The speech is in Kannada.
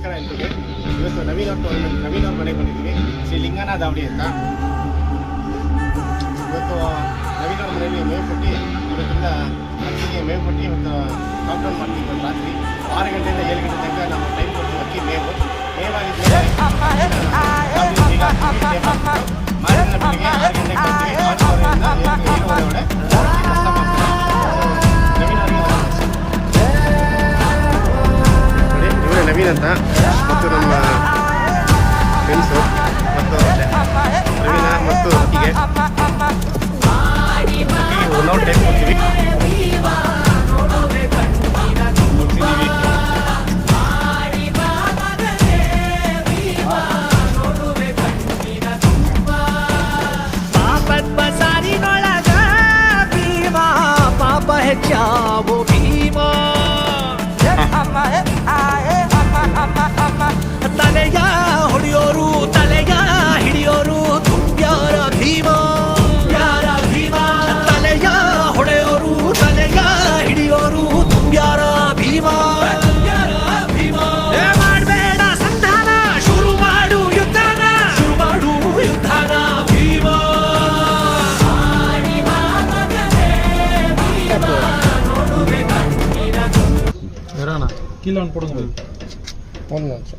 ನಮಸ್ಕಾರ ಎಲ್ರಿಗೆ. ಇವತ್ತು ನವೀನ್ ಅವ್ರ ಮನೆಗೆ ಬಂದಿದ್ದೀವಿ. ಶ್ರೀ ಲಿಂಗನಾಥ ಅವಡಿ ಅಂತ. ಇವತ್ತು ನವೀನ್ ಅವ್ರ ಮನೆಯಲ್ಲಿ ಮೇವು ಕೊಟ್ಟು ಇವತ್ತಿಂದ ಅಕ್ಕಿಗೆ ಮೇವು ಕೊಟ್ಟು ಇವತ್ತು ಲಾಕ್ಡೌನ್ ಮಾಡ್ತೀವಿ. ಇವತ್ತು ರಾತ್ರಿ 6 ಗಂಟೆಯಿಂದ 7 ಗಂಟೆ ತನಕ ನಾವು ಟೈಮ್ ಕೊಡ್ತೀವಿ. ಅಕ್ಕಿ ಮೇವಾಗಿದ್ದರೆ ಮಾರಿನ ಬೆಳಿಗ್ಗೆ 6 ಗಂಟೆಗೆ ಬರ್ತೀವಿ. 6:30ರಿಂದ 7:30 ಇವರೇ ನವೀನ್ ಅಂತ ಮತ್ತು ನಮ್ಮ ಫ್ರೆಂಡ್ಸು ಮತ್ತು ನವೀನ ಮತ್ತು ಅಕ್ಕಿಗೆ ನಾವು ಟೈಮ್ ಕೊಡ್ತೀವಿ. ಹೆಚ್ಚಾವೋ ಭೀಮಾ ತಲೆಯ ಹೊಡೆಯೋರು ತಲೆಯ ಹಿಡಿಯೋರು ತುಂಬ್ಯಾರ ಭೀಮಾ ಯಾರ ಭೀಮಾ ತಲೆಯ ಹೊಡೆಯೋರು ತಲೆಯ ಹಿಡಿಯೋರು ತುಂಬ್ಯಾರ ಭೀಮಾ ಮಾಡಬೇಡ ಸಂಧಾನ ಶುರು ಮಾಡು ಯುದ್ಧನ ಭೀಮಾ கீழே போடுங்க ಒಂದು ನಿಮಿಷ.